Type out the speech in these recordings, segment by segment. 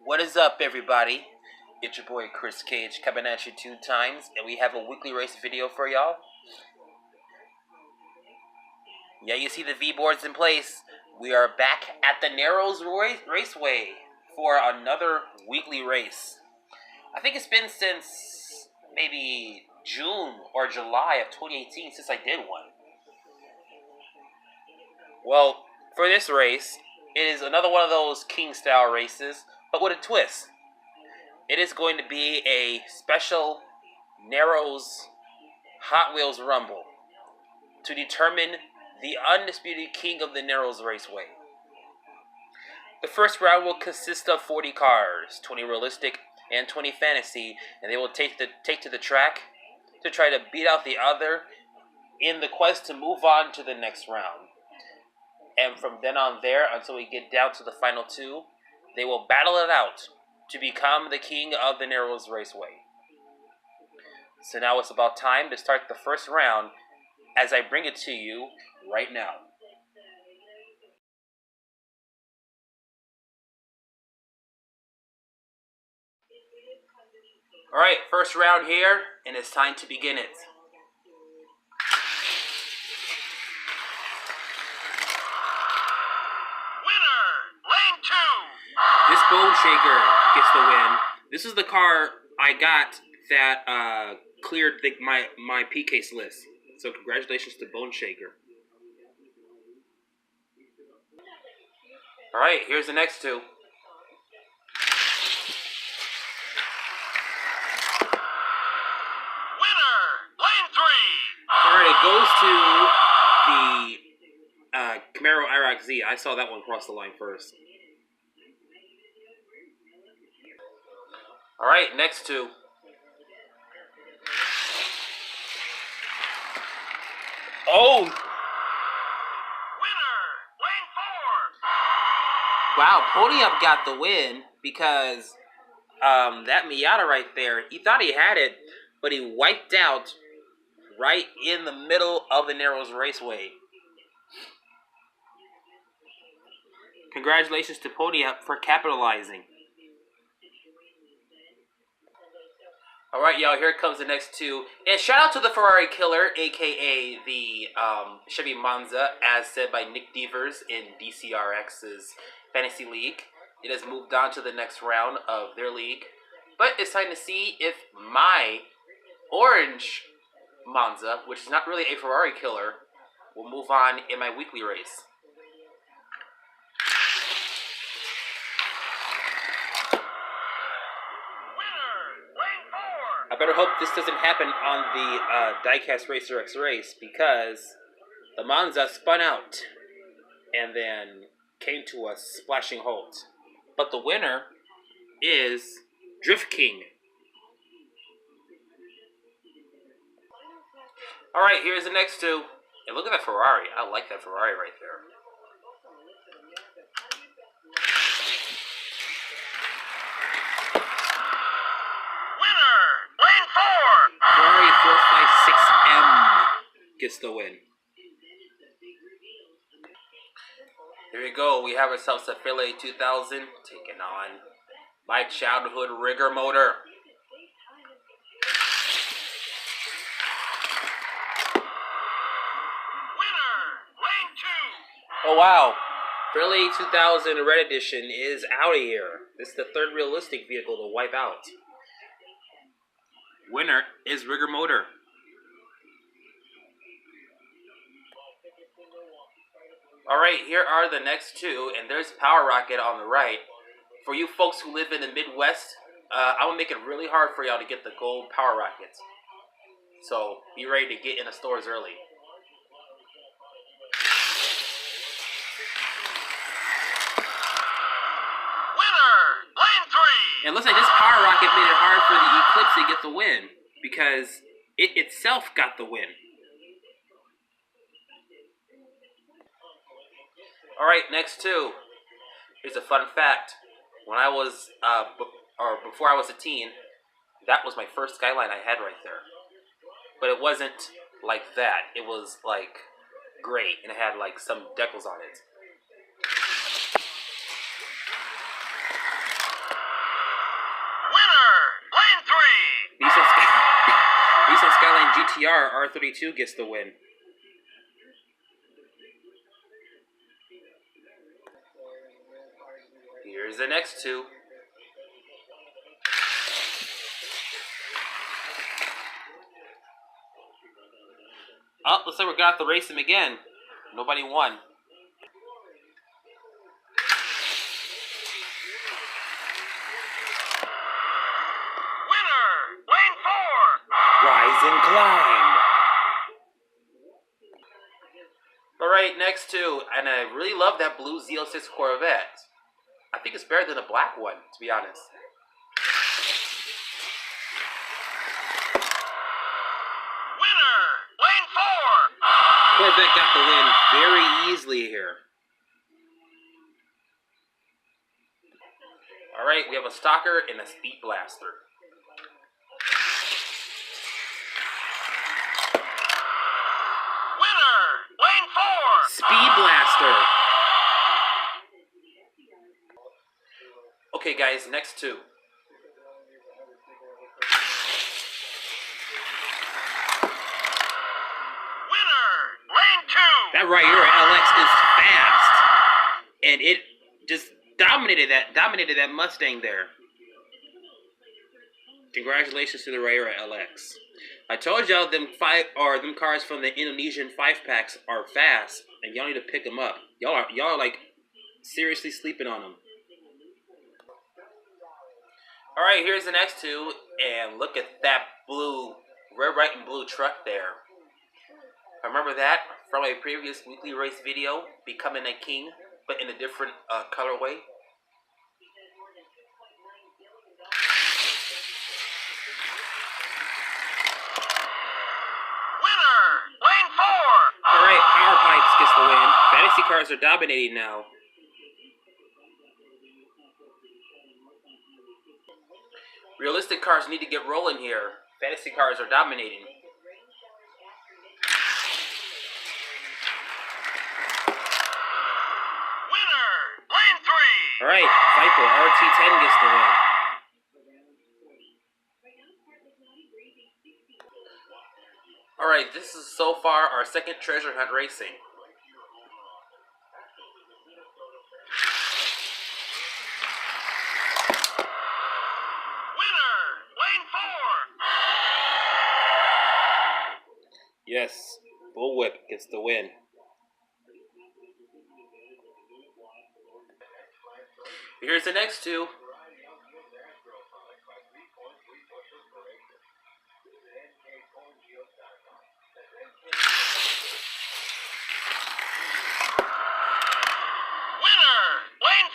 What is up, everybody? It's your boy Chris Cage coming at you 2 times, and we have a weekly race video for y'all. Yeah, you see the V boards in place. We are back at the Narrows Raceway for another weekly race. I think it's been since maybe June or July of 2018 since I did one. Well, for this race, it is another one of those King-style races, but with a twist. It is going to be a special Narrows Hot Wheels Rumble to determine the undisputed king of the Narrows Raceway. The first round will consist of 40 cars, 20 realistic and 20 fantasy, and they will take to the track to try to beat out the other in the quest to move on to the next round. And from then on there, until we get down to the final two, they will battle it out to become the king of the Narrows Raceway. So now it's about time to start the first round as I bring it to you right now. Alright, first round here, and it's time to begin it. This Bone Shaker gets the win. This is the car I got that cleared my P-case list. So congratulations to Bone Shaker. Alright, here's the next two. Winner! Lane 3! Alright, it goes to the Camaro IROC Z. I saw that one cross the line first. Alright, next two. Oh! Winner! Lane 4! Wow, Podium got the win because that Miata right there, he thought he had it, but he wiped out right in the middle of the Narrows Raceway. Congratulations to Podium for capitalizing. Alright, y'all, here comes the next two. And shout out to the Ferrari Killer, aka the Chevy Monza, as said by Nick Devers in DCRX's Fantasy League. It has moved on to the next round of their league. But it's time to see if my orange Monza, which is not really a Ferrari Killer, will move on in my weekly race. I better hope this doesn't happen on the Diecast Racer X race, because the Monza spun out and then came to a splashing halt. But the winner is Drift King. Alright, here's the next two. And look at that Ferrari. I like that Ferrari right there. Ferrari 456M gets the win. Here we go. We have ourselves a Philly 2000 taking on my childhood rigger motor. Winner! Lane 2! Oh wow. Philly 2000 Red Edition is out of here. This is the third realistic vehicle to wipe out. Winner is Rigger Motor. Alright, here are the next two, and there's Power Rocket on the right. For you folks who live in the Midwest, I will make it really hard for y'all to get the gold Power Rockets. So, be ready to get in the stores early. And it looks like this Power Rocket made it hard for the Eclipse to get the win, because it itself got the win. Alright, next two. Here's a fun fact. When I was, before I was a teen, that was my first Skyline I had right there. But it wasn't like that. It was like gray, and it had like some decals on it. GTR R32 gets the win. Here's the next two. Oh, looks like we're gonna have to race him again. Nobody won. Winner! Lane 4! Rise and climb. Alright, next two. And I really love that blue Z06 Corvette. I think it's better than the black one, to be honest. Winner! Lane 4! Corvette got the win very easily here. Alright, we have a Stalker and a Speed Blaster. Winner! Lane 4! Speed Blaster. Okay, guys, next two. Winner! Lane 2! That right here LX is fast, and it just dominated that Mustang there. Congratulations to the Rayra LX. I told y'all them cars from the Indonesian 5-packs are fast, and y'all need to pick them up. Y'all are like seriously sleeping on them. All right, here's the next two, and look at that blue, red, white, and blue truck there. I remember that from a previous weekly race video, Becoming a King, but in a different colorway. Winner! Lane 4! Alright, Power Pipes gets the win. Fantasy Cars are dominating now. Realistic Cars need to get rolling here. Fantasy Cars are dominating. Winner! Lane 3! Alright, Viper RT10 gets the win. Alright, this is so far our second treasure hunt racing. Winner! Lane 4! Yes, Bullwhip gets the win. Here's the next two. Winner! Lane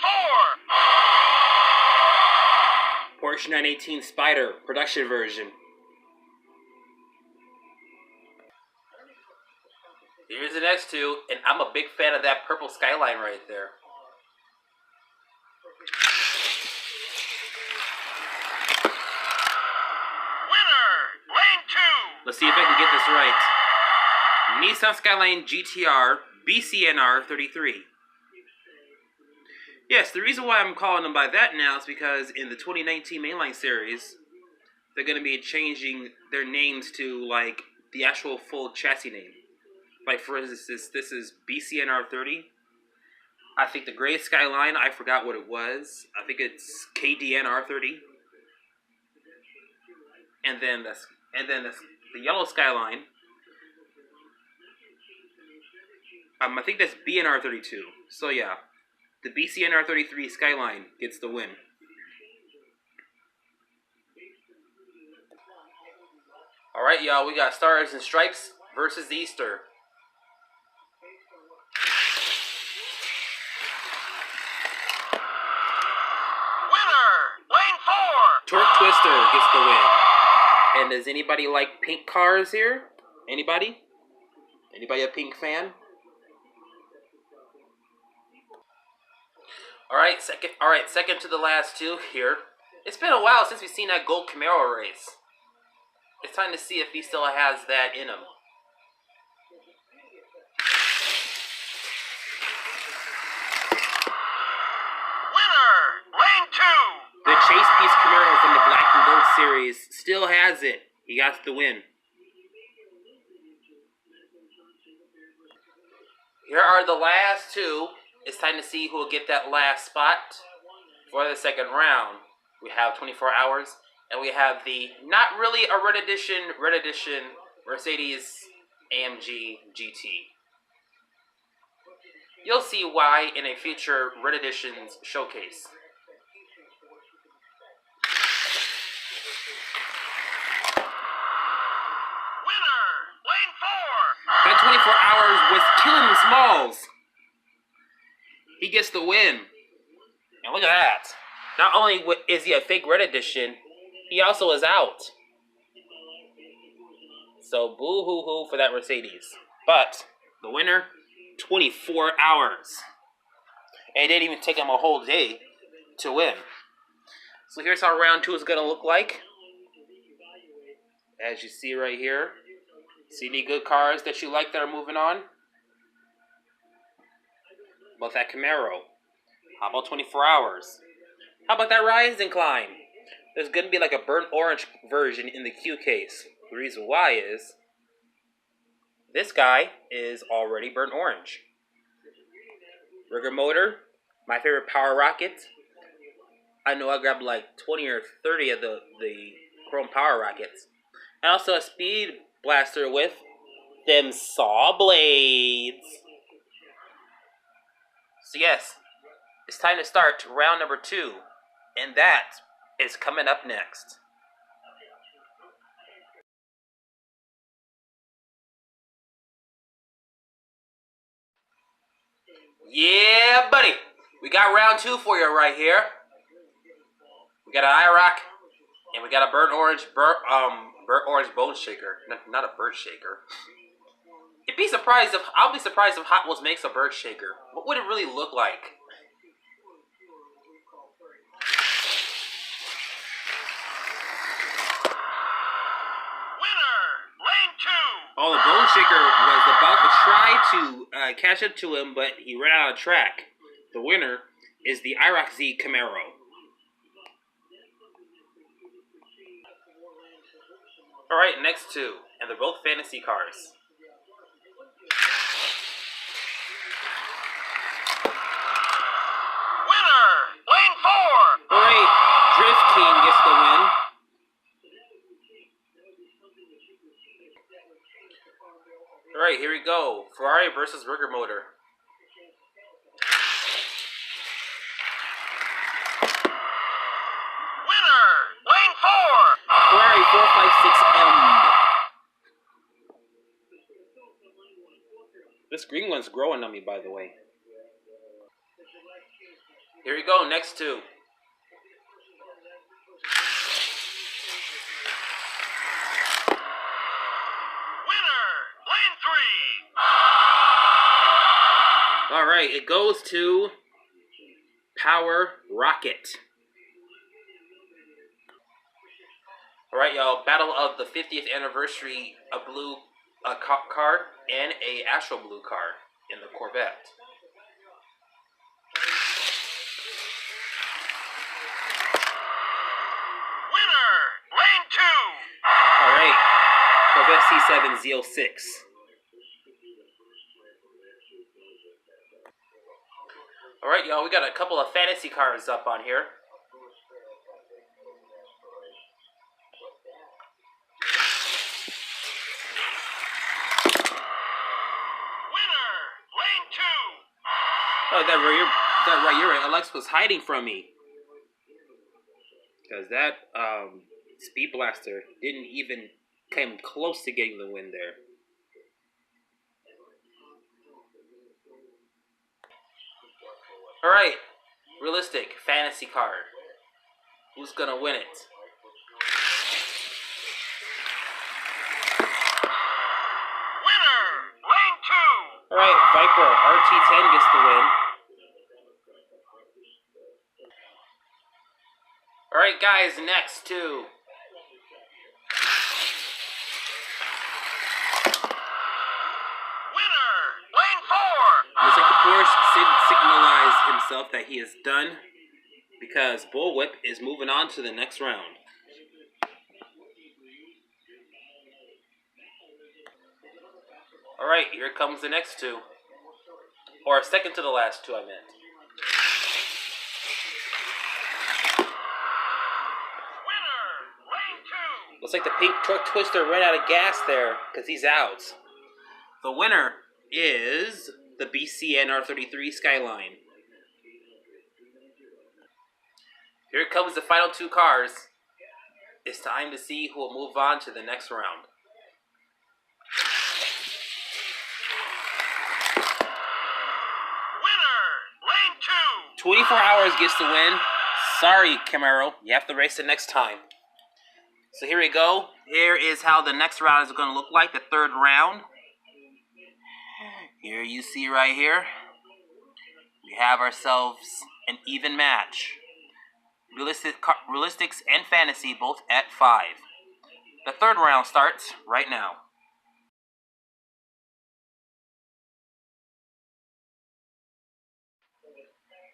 4! Porsche 918 Spider production version. Here's the next two, and I'm a big fan of that purple skyline right there. Winner! Lane 2! Let's see if I can get this right. Nissan Skyline GTR BCNR 33. Yes, the reason why I'm calling them by that now is because in the 2019 Mainline Series, they're going to be changing their names to, like, the actual full chassis name. Like, for instance, this is BCNR 30. I think the gray Skyline, I forgot what it was. I think it's KDNR 30. And then the yellow Skyline. I think that's BNR 32. So yeah, the BCNR 33 Skyline gets the win. All right, y'all, we got Stars and Stripes versus Easter. Winner! Lane 4! Torque Twister gets the win. And does anybody like pink cars here? Anybody? Anybody a pink fan? All right, second to the last two here. It's been a while since we've seen that gold Camaro race. It's time to see if he still has that in him. Winner! Lane 2! The Chase Piece Camaro from the Black and Gold series still has it. He got the win. Here are the last two. It's time to see who will get that last spot for the second round. We have 24 hours, and we have the not really a red edition Mercedes AMG GT. You'll see why in a future red editions showcase. Winner, lane 4. That 24 hours was killing the Smalls. He gets the win. And look at that. Not only is he a fake red edition, he also is out. So boo-hoo-hoo for that Mercedes. But the winner, 24 hours. And it didn't even take him a whole day to win. So here's how round 2 is going to look like. As you see right here. See any good cars that you like that are moving on? How about that Camaro? How about 24 hours? How about that Rise and Climb? There's going to be like a burnt orange version in the Q case. The reason why is this guy is already burnt orange. Rigger motor, my favorite power rocket. I know I grabbed like 20 or 30 of the chrome power rockets. And also a speed blaster with them saw blades. So yes, it's time to start round number 2. And that is coming up next. Yeah, buddy. We got round 2 for you right here. We got an IROC, and we got a burnt orange bone shaker. Not a bird shaker. I'll be surprised if Hot Wheels makes a bird shaker. What would it really look like? Winner, lane 2. Oh, the bone shaker was about to try to catch up to him, but he ran out of track. The winner is the IROC Z Camaro. Alright, next 2. And they're both fantasy cars. Winner, lane 4. Alright, Drift King gets the win. Alright, here we go. Ferrari versus Rigger motor. Winner, lane 4. Ferrari 456M. This green one's growing on me, by the way. Here we go, next 2. Winner, lane 3. Alright, it goes to Power Rocket. Alright, y'all, battle of the 50th anniversary, a blue car and a Astro Blue car in the Corvette. Winner, lane 2. Alright, Corvette C7 Z06. Alright, y'all, we got a couple of fantasy cars up on here. Winner, lane 2. Oh, that right, you're right. Alex was hiding from me. Because that Speed Blaster didn't even come close to getting the win there. Alright, realistic fantasy car. Who's gonna win it? Winner, lane 2. Alright, Viper RT10 gets the win. Alright guys, next 2. Winner, lane 4. Looks like the Porsche signalized himself that he is done because Bullwhip is moving on to the next round. Alright, here comes the next 2. Or second to the last two, I meant. Winner, lane 2. Looks like the pink truck twister ran out of gas there, because he's out. The winner is the BCN R33 Skyline. Here comes the final two cars. It's time to see who will move on to the next round. Winner, lane 2. 24 hours gets the win. Sorry, Camaro, you have to race the next time. So here we go. Here is how the next round is going to look like, the third round. Here you see right here, we have ourselves an even match. Realistix and Fantasy both at 5. The third round starts right now.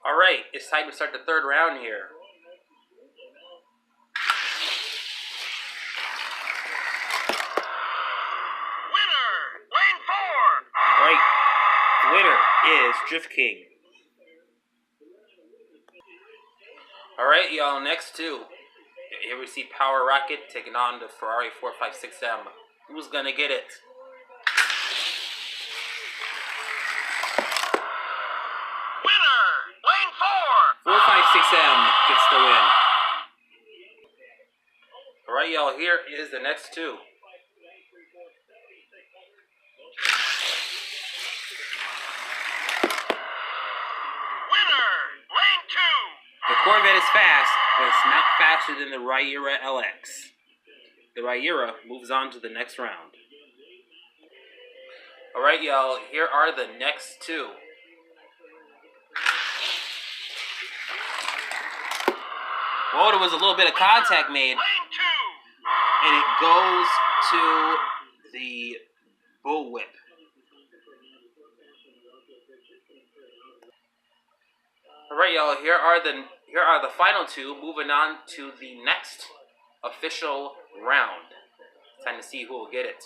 Alright, it's time to start the third round here. Winner, lane 4. Right, the winner is Drift King. Alright, y'all, next two. Here we see Power Rocket taking on the Ferrari 456M. Who's gonna get it? Winner, lane 4. 456M gets the win. Alright, y'all, here is the next two. Winner, lane 2. The Corvette is fast, but it's not faster than the Ryera LX. The Ryera moves on to the next round. Alright, y'all, here are the next two. Whoa, there was a little bit of contact made, Lane 2. and it goes to the bullwhip. Alright, y'all, here are the final two, moving on to the next official round. Time to see who will get it.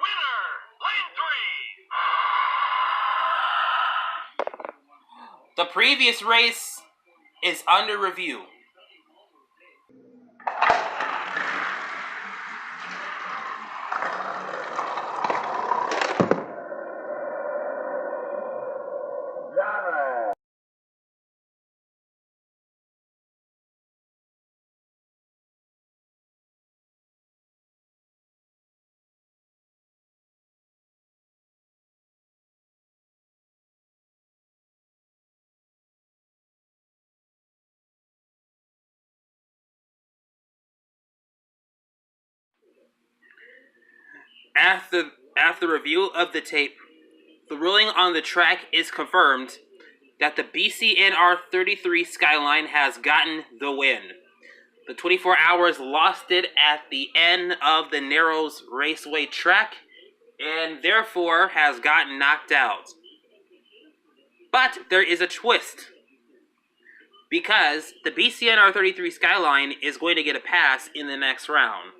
Winner, lane 3. The previous race is under review. After review of the tape, the ruling on the track is confirmed that the BCNR 33 Skyline has gotten the win. The 24 Hours lost it at the end of the Narrows Raceway track and therefore has gotten knocked out. But there is a twist, because the BCNR 33 Skyline is going to get a pass in the next round.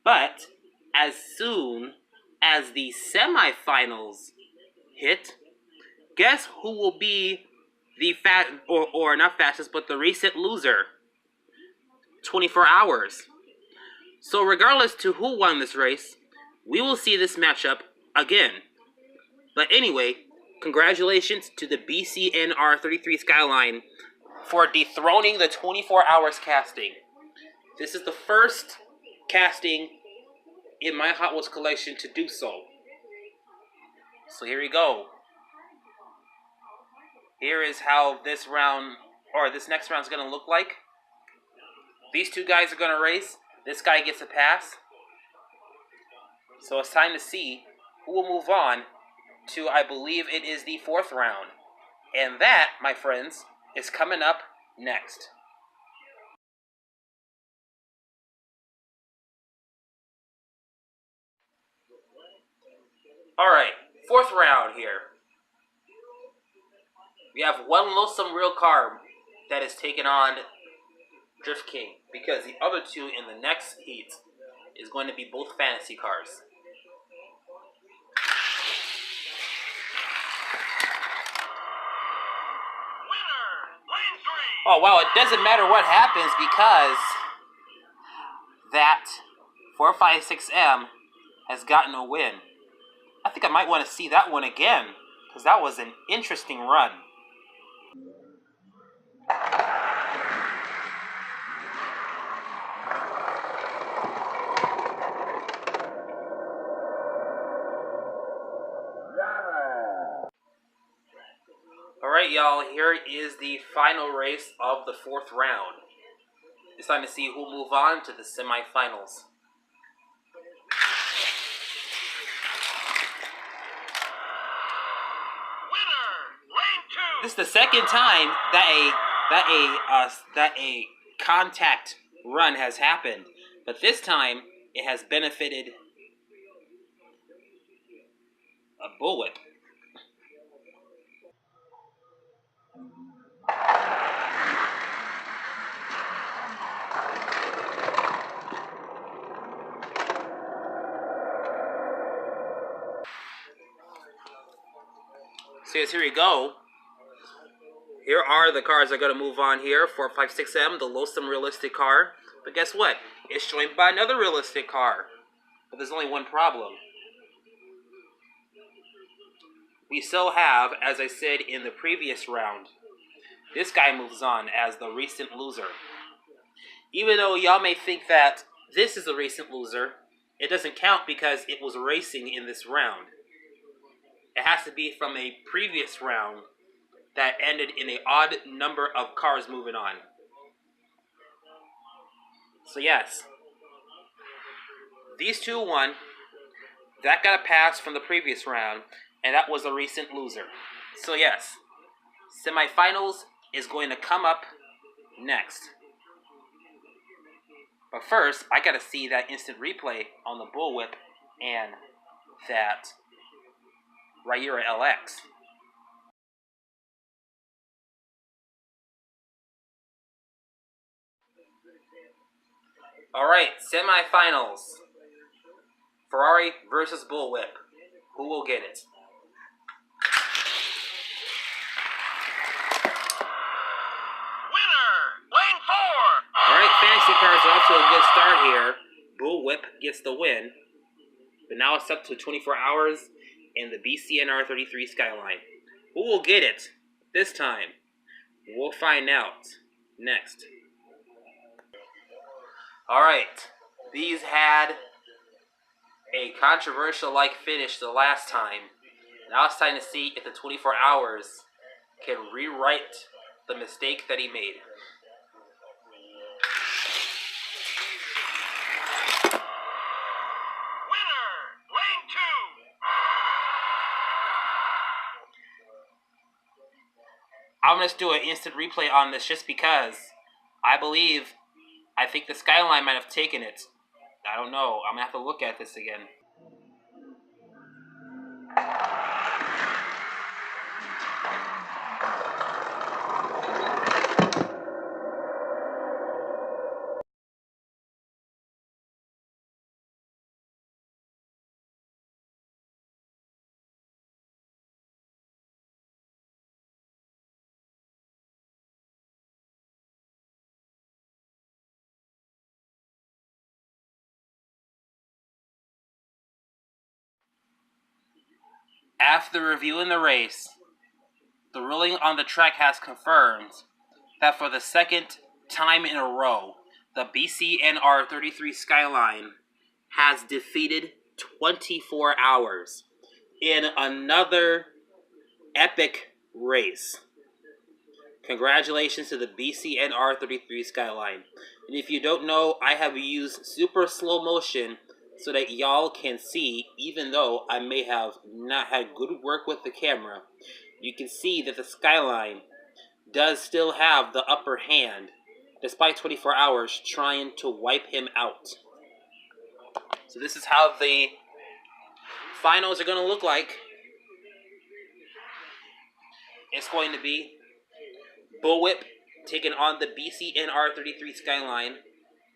But as soon as the semifinals hit, guess who will be the not fastest, but the recent loser? 24 Hours. So regardless to who won this race, we will see this matchup again. But anyway, congratulations to the BCNR 33 Skyline for dethroning the 24 Hours casting. This is the first casting in my Hot Wheels collection to do so. So here we go. Here is how this next round is going to look like. These two guys are going to race. This guy gets a pass. So it's time to see who will move on to, I believe it is the fourth round. And that, my friends, is coming up next. Alright, fourth round here. We have one loathsome real car that is taking on Drift King, because the other two in the next heat is going to be both fantasy cars. Oh, wow, it doesn't matter what happens because that 456M has gotten a win. I think I might want to see that one again because that was an interesting run. Alright, y'all, here is the final race of the 4th round. It's time to see who'll move on to the semifinals. Winner, lane 2. This is the second time that a contact run has happened, but this time it has benefited a bullwhip. So yes, here we go. Here are the cars that are going to move on here. 456M, the Lowsome realistic car. But guess what? It's joined by another realistic car. But there's only one problem. We still have, as I said in the previous round, this guy moves on as the recent loser. Even though y'all may think that this is the recent loser, it doesn't count because it was racing in this round. It has to be from a previous round that ended in an odd number of cars moving on. So yes, these two won. That got a pass from the previous round, and that was a recent loser. So yes, semifinals is going to come up next. But first, I gotta see that instant replay on the bullwhip and that Ryura LX. Alright, semifinals. Ferrari versus bullwhip. Who will get it? Winner, lane 4. Alright, Fantasy Cars are off to a good start here. Bullwhip gets the win. But now it's up to 24 hours in the BCNR 33 Skyline. Who will get it this time? We'll find out next. Alright, these had a controversial-like finish the last time. Now it's time to see if the 24 hours can rewrite the mistake that he made. Winner, lane 2. I'm going to do an instant replay on this just because I think the Skyline might have taken it. I don't know. I'm going to have to look at this again. After reviewing the race, the ruling on the track has confirmed that for the second time in a row, the BCNR 33 Skyline has defeated 24 hours in another epic race. Congratulations to the BCNR 33 Skyline. And if you don't know, I have used super slow motion so that y'all can see, even though I may have not had good work with the camera, you can see that the Skyline does still have the upper hand, despite 24 hours trying to wipe him out. So this is how the finals are going to look like. It's going to be Bullwhip taking on the BCNR 33 Skyline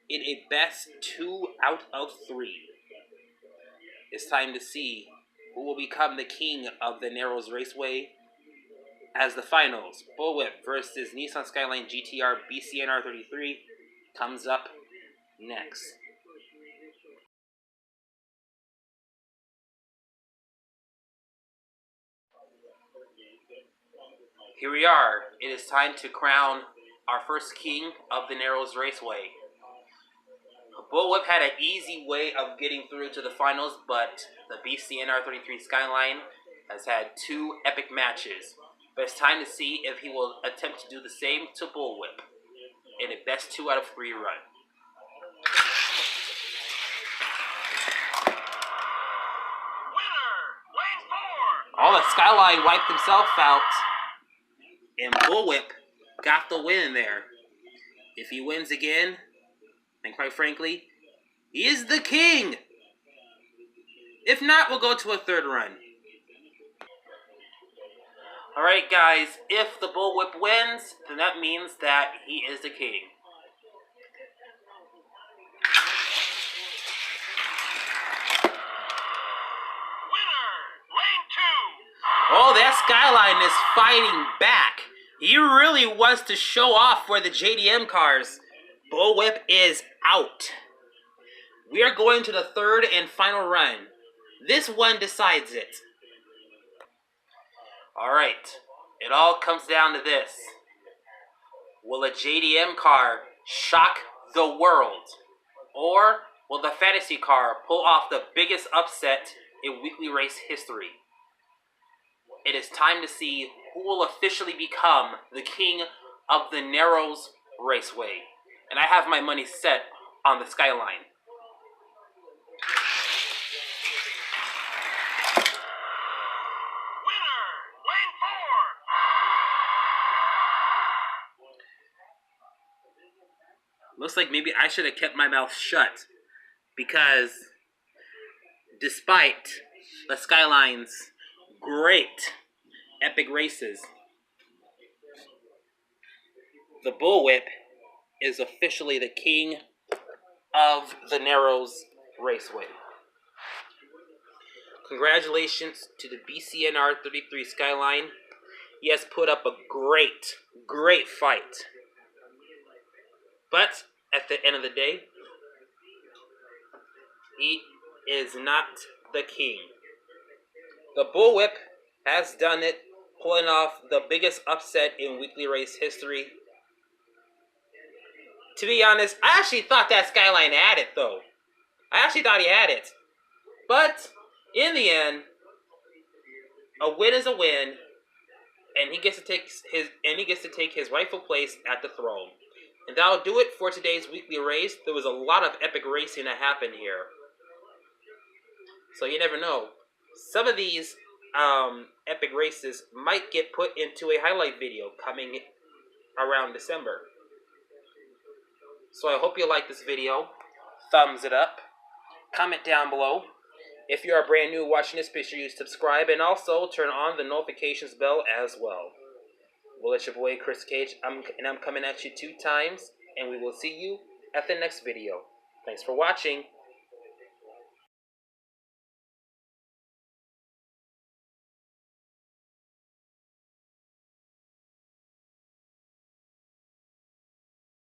in a best 2 out of 3. It's time to see who will become the king of the Narrows Raceway as the finals. Bullwhip versus Nissan Skyline GTR BCNR 33 comes up next. Here we are. It is time to crown our first king of the Narrows Raceway. Bullwhip had an easy way of getting through to the finals, but the BCNR 33 Skyline has had 2 epic matches. But it's time to see if he will attempt to do the same to Bullwhip in a best 2 out of 3 run. Winner, lane 4. All the Skyline wiped himself out, and Bullwhip got the win there. If he wins again, and quite frankly, he is the king. If not, we'll go to a 3rd run. Alright guys, if the Bullwhip wins, then that means that he is the king. Winner, lane 2. Oh, that Skyline is fighting back. He really wants to show off for the JDM cars. Bullwhip is out. We are going to the 3rd and final run. This one decides it. Alright, it all comes down to this. Will a JDM car shock the world? Or will the fantasy car pull off the biggest upset in weekly race history? It is time to see who will officially become the king of the Narrows Raceway. And I have my money set on the Skyline. Winner, lane 4. Looks like maybe I should have kept my mouth shut, because despite the Skyline's great epic races, the Bullwhip is officially the king of the Narrows Raceway. Congratulations to the BCNR 33 Skyline. He has put up a great fight. But at the end of the day, he is not the king. The Bullwhip has done it, pulling off the biggest upset in weekly race history. To be honest, I actually thought that Skyline had it, though. I actually thought he had it. But in the end, a win is a win, and he gets to take his rightful place at the throne. And that'll do it for today's weekly race. There was a lot of epic racing that happened here. So you never know. Some of these epic races might get put into a highlight video coming around December. So I hope you like this video. Thumbs it up. Comment down below. If you are brand new watching this, be sure you subscribe and also turn on the notifications bell as well. Well, it's your boy Chris Cage, I'm coming at you 2 times, and we will see you at the next video. Thanks for watching.